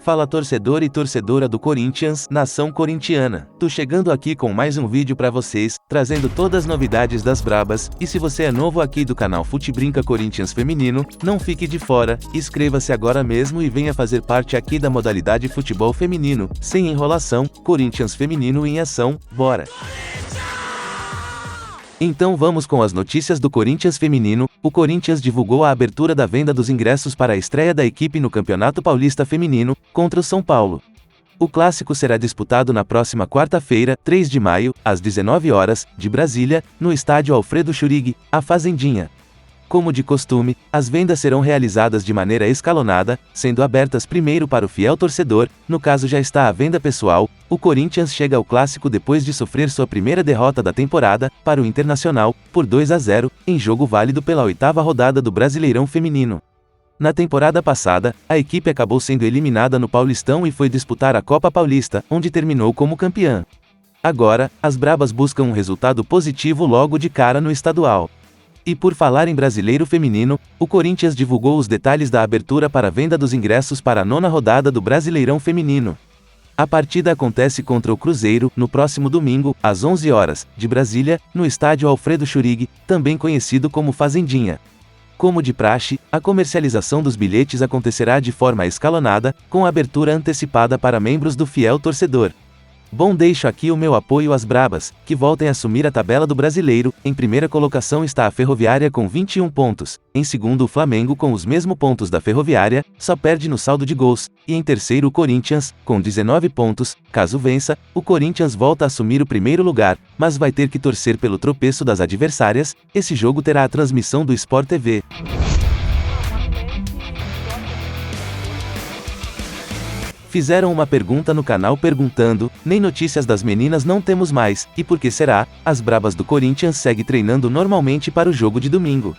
Fala torcedor e torcedora do Corinthians, nação corintiana. Tô chegando aqui com mais um vídeo pra vocês, trazendo todas as novidades das brabas, e se você é novo aqui do canal Futebrinca Corinthians Feminino, não fique de fora, inscreva-se agora mesmo e venha fazer parte aqui da modalidade futebol feminino, sem enrolação, Corinthians Feminino em ação, bora! Então vamos com as notícias do Corinthians feminino. O Corinthians divulgou a abertura da venda dos ingressos para a estreia da equipe no Campeonato Paulista Feminino, contra o São Paulo. O clássico será disputado na próxima quarta-feira, 3 de maio, às 19 horas, de Brasília, no estádio Alfredo Churig, a Fazendinha. Como de costume, as vendas serão realizadas de maneira escalonada, sendo abertas primeiro para o fiel torcedor, no caso já está à venda pessoal. O Corinthians chega ao clássico depois de sofrer sua primeira derrota da temporada, para o Internacional, por 2-0, em jogo válido pela 8ª rodada do Brasileirão Feminino. Na temporada passada, a equipe acabou sendo eliminada no Paulistão e foi disputar a Copa Paulista, onde terminou como campeã. Agora, as brabas buscam um resultado positivo logo de cara no estadual. E por falar em Brasileiro Feminino, o Corinthians divulgou os detalhes da abertura para a venda dos ingressos para a 9ª rodada do Brasileirão Feminino. A partida acontece contra o Cruzeiro, no próximo domingo, às 11 horas, de Brasília, no estádio Alfredo Churig, também conhecido como Fazendinha. Como de praxe, a comercialização dos bilhetes acontecerá de forma escalonada, com abertura antecipada para membros do fiel torcedor. Bom, deixo aqui o meu apoio às brabas, que voltem a assumir a tabela do Brasileiro. Em primeira colocação está a Ferroviária com 21 pontos, em segundo o Flamengo com os mesmos pontos da Ferroviária, só perde no saldo de gols, e em terceiro o Corinthians, com 19 pontos. Caso vença, o Corinthians volta a assumir o primeiro lugar, mas vai ter que torcer pelo tropeço das adversárias. Esse jogo terá a transmissão do Sport TV. Fizeram uma pergunta no canal perguntando, nem notícias das meninas não temos mais, e por que será? As brabas do Corinthians seguem treinando normalmente para o jogo de domingo.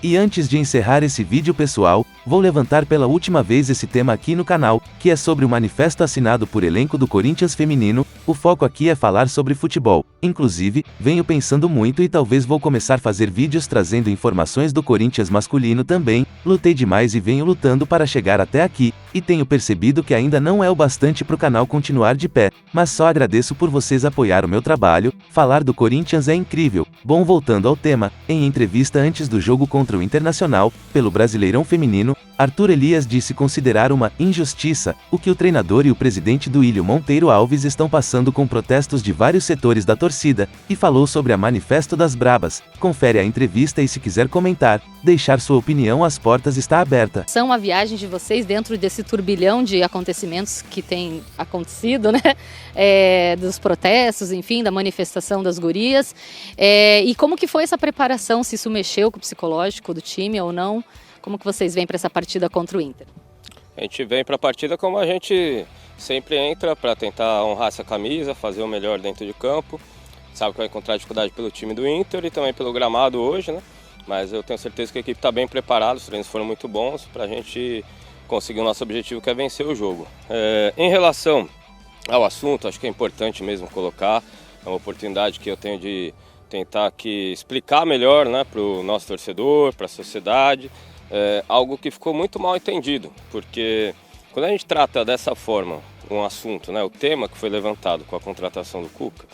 E antes de encerrar esse vídeo pessoal, vou levantar pela última vez esse tema aqui no canal, que é sobre o manifesto assinado por elenco do Corinthians feminino. O foco aqui é falar sobre futebol. Inclusive, venho pensando muito e talvez vou começar a fazer vídeos trazendo informações do Corinthians masculino também. Lutei demais e venho lutando para chegar até aqui, e tenho percebido que ainda não é o bastante para o canal continuar de pé, mas só agradeço por vocês apoiar o meu trabalho. Falar do Corinthians é incrível. Bom, voltando ao tema, em entrevista antes do jogo contra o Internacional, pelo Brasileirão Feminino, Arthur Elias disse considerar uma injustiça o que o treinador e o presidente do Ilho Monteiro Alves estão passando com protestos de vários setores da torcida, e falou sobre a manifesto das brabas. Confere a entrevista e se quiser comentar, deixar sua opinião, as portas está aberta. São a viagem de vocês dentro desse turbilhão de acontecimentos que tem acontecido, né? Dos protestos, enfim, da manifestação das gurias. E como que foi essa preparação, se isso mexeu com o psicológico do time ou não? Como que vocês vêm para essa partida contra o Inter? A gente vem para a partida como a gente sempre entra, para tentar honrar essa camisa, fazer o melhor dentro de campo. Sabe que vai encontrar dificuldade pelo time do Inter e também pelo gramado hoje, né? Mas eu tenho certeza que a equipe está bem preparada, os treinos foram muito bons para a gente conseguir o nosso objetivo, que é vencer o jogo. Em relação ao assunto, acho que é importante mesmo colocar, é uma oportunidade que eu tenho de tentar aqui explicar melhor, né, para o nosso torcedor, para a sociedade, algo que ficou muito mal entendido, porque quando a gente trata dessa forma um assunto, né, o tema que foi levantado com a contratação do Cuca,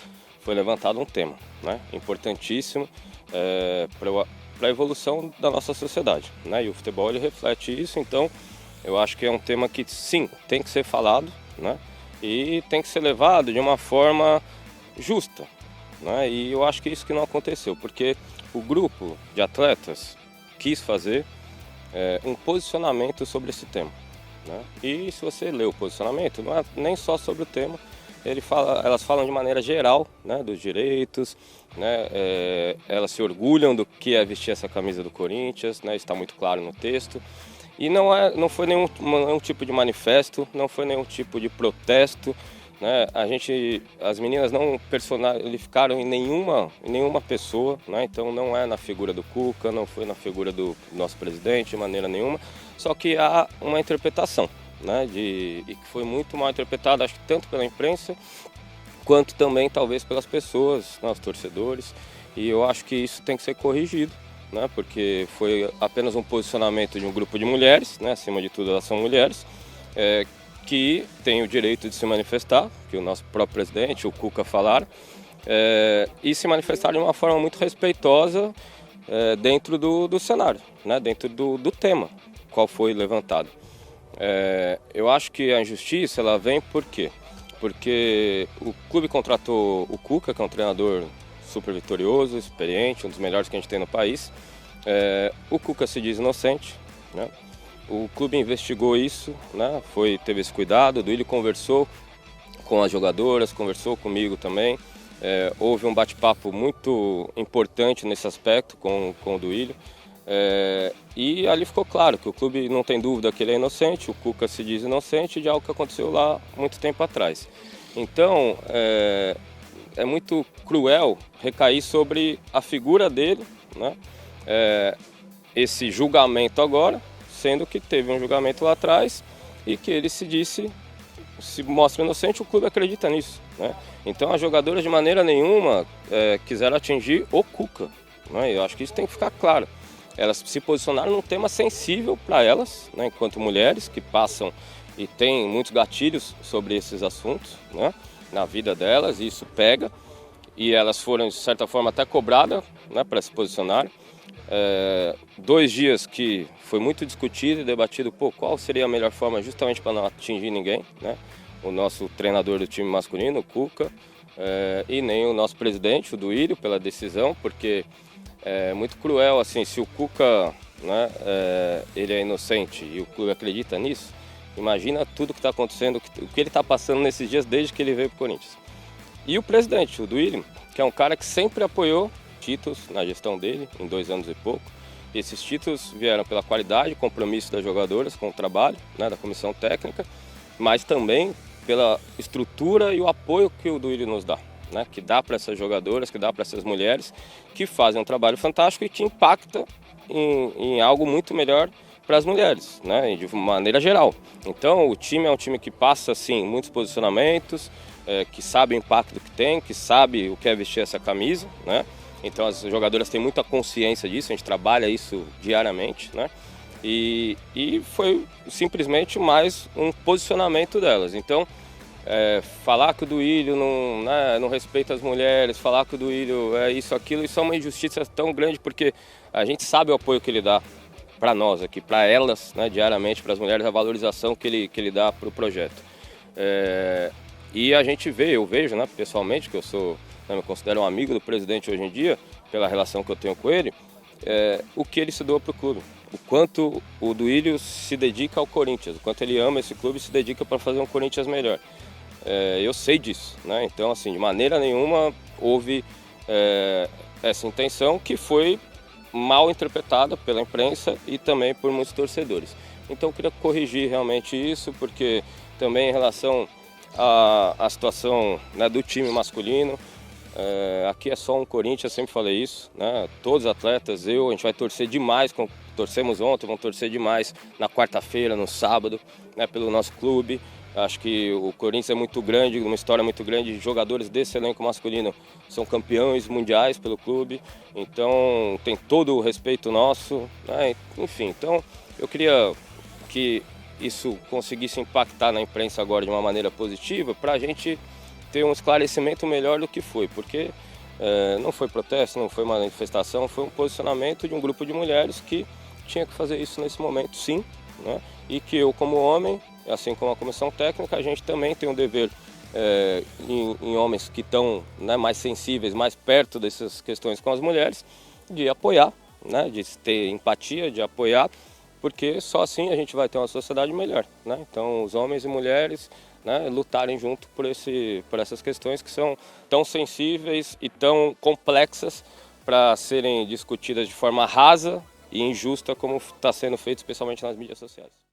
foi levantado um tema, né, importantíssimo para a evolução da nossa sociedade, né, e o futebol ele reflete isso. Então eu acho que é um tema que sim, tem que ser falado, né, e tem que ser levado de uma forma justa, né, e eu acho que isso que não aconteceu, porque o grupo de atletas quis fazer um posicionamento sobre esse tema, né, e se você lê o posicionamento, não é nem só sobre o tema, elas falam de maneira geral, né, dos direitos, né, elas se orgulham do que é vestir essa camisa do Corinthians, né, está muito claro no texto. E não foi nenhum tipo de manifesto, não foi nenhum tipo de protesto, né? As meninas não personificaram em nenhuma pessoa, né? Então não é na figura do Cuca, não foi na figura do nosso presidente de maneira nenhuma, só que há uma interpretação, né? E que foi muito mal interpretada, acho que tanto pela imprensa, quanto também talvez pelas pessoas, né, os torcedores, e eu acho que isso tem que ser corrigido, né, porque foi apenas um posicionamento de um grupo de mulheres, né, acima de tudo elas são mulheres, que têm o direito de se manifestar, que o nosso próprio presidente, o Cuca, falaram, e se manifestar de uma forma muito respeitosa dentro do cenário, né, dentro do tema qual foi levantado. Eu acho que a injustiça ela vem por quê? Porque o clube contratou o Cuca, que é um treinador super vitorioso, experiente, um dos melhores que a gente tem no país. O Cuca se diz inocente, né? O clube investigou isso, né? Teve esse cuidado, o Duílio conversou com as jogadoras, conversou comigo também. Houve um bate-papo muito importante nesse aspecto com o Duílio. E ali ficou claro que o clube não tem dúvida que ele é inocente, o Cuca se diz inocente de algo que aconteceu lá muito tempo atrás. Então, é muito cruel recair sobre a figura dele, né? Esse julgamento agora, sendo que teve um julgamento lá atrás e que ele se mostra inocente, o clube acredita nisso, né? Então as jogadoras de maneira nenhuma quiseram atingir o Cuca, né? Eu acho que isso tem que ficar claro. Elas se posicionaram num tema sensível para elas, né, enquanto mulheres que passam e têm muitos gatilhos sobre esses assuntos, né, na vida delas, e isso pega. E elas foram, de certa forma, até cobradas, né, para se posicionar. 2 dias que foi muito discutido e debatido qual seria a melhor forma justamente para não atingir ninguém, né? O nosso treinador do time masculino, o Cuca, e nem o nosso presidente, o Duílio, pela decisão, porque é muito cruel, assim, se o Cuca, né, ele é inocente e o clube acredita nisso, imagina tudo que está acontecendo, o que ele está passando nesses dias desde que ele veio para o Corinthians. E o presidente, o Duílio, que é um cara que sempre apoiou títulos na gestão dele, em 2 anos e pouco. Esses títulos vieram pela qualidade e compromisso das jogadoras com o trabalho, né, da comissão técnica, mas também pela estrutura e o apoio que o Duílio nos dá, né, que dá para essas jogadoras, que dá para essas mulheres, que fazem um trabalho fantástico e que impacta em algo muito melhor para as mulheres, né, de maneira geral. Então o time é um time que passa assim, muitos posicionamentos, que sabe o impacto que tem, que sabe o que é vestir essa camisa, né? Então as jogadoras têm muita consciência disso, a gente trabalha isso diariamente, né? E foi simplesmente mais um posicionamento delas. Então, falar que o Duílio não respeita as mulheres, falar que o Duílio é isso, aquilo, isso é uma injustiça tão grande, porque a gente sabe o apoio que ele dá para nós aqui, para elas, né, diariamente, para as mulheres, a valorização que ele dá para o projeto. E a gente eu vejo, né, pessoalmente, que eu me considero um amigo do presidente hoje em dia, pela relação que eu tenho com ele, o que ele se doa para o clube, o quanto o Duílio se dedica ao Corinthians, o quanto ele ama esse clube e se dedica para fazer um Corinthians melhor. Eu sei disso, né? Então, assim, de maneira nenhuma houve essa intenção que foi mal interpretada pela imprensa e também por muitos torcedores. Então, eu queria corrigir realmente isso, porque também em relação à situação, né, do time masculino, aqui é só um Corinthians, eu sempre falei isso, né? Todos os atletas, a gente vai torcer demais, torcemos ontem, vamos torcer demais na quarta-feira, no sábado, né, pelo nosso clube. Acho que o Corinthians é muito grande, uma história muito grande, jogadores desse elenco masculino são campeões mundiais pelo clube, então tem todo o respeito nosso, né? Enfim, então eu queria que isso conseguisse impactar na imprensa agora de uma maneira positiva, para a gente ter um esclarecimento melhor do que foi, porque não foi protesto, não foi manifestação, foi um posicionamento de um grupo de mulheres que tinha que fazer isso nesse momento, sim, né? E que eu, como homem, assim como a comissão técnica, a gente também tem um dever em homens que estão, né, mais sensíveis, mais perto dessas questões com as mulheres, de apoiar, né, de ter empatia, de apoiar, porque só assim a gente vai ter uma sociedade melhor, né? Então, os homens e mulheres, né, lutarem junto por essas questões que são tão sensíveis e tão complexas para serem discutidas de forma rasa e injusta como está sendo feito especialmente nas mídias sociais.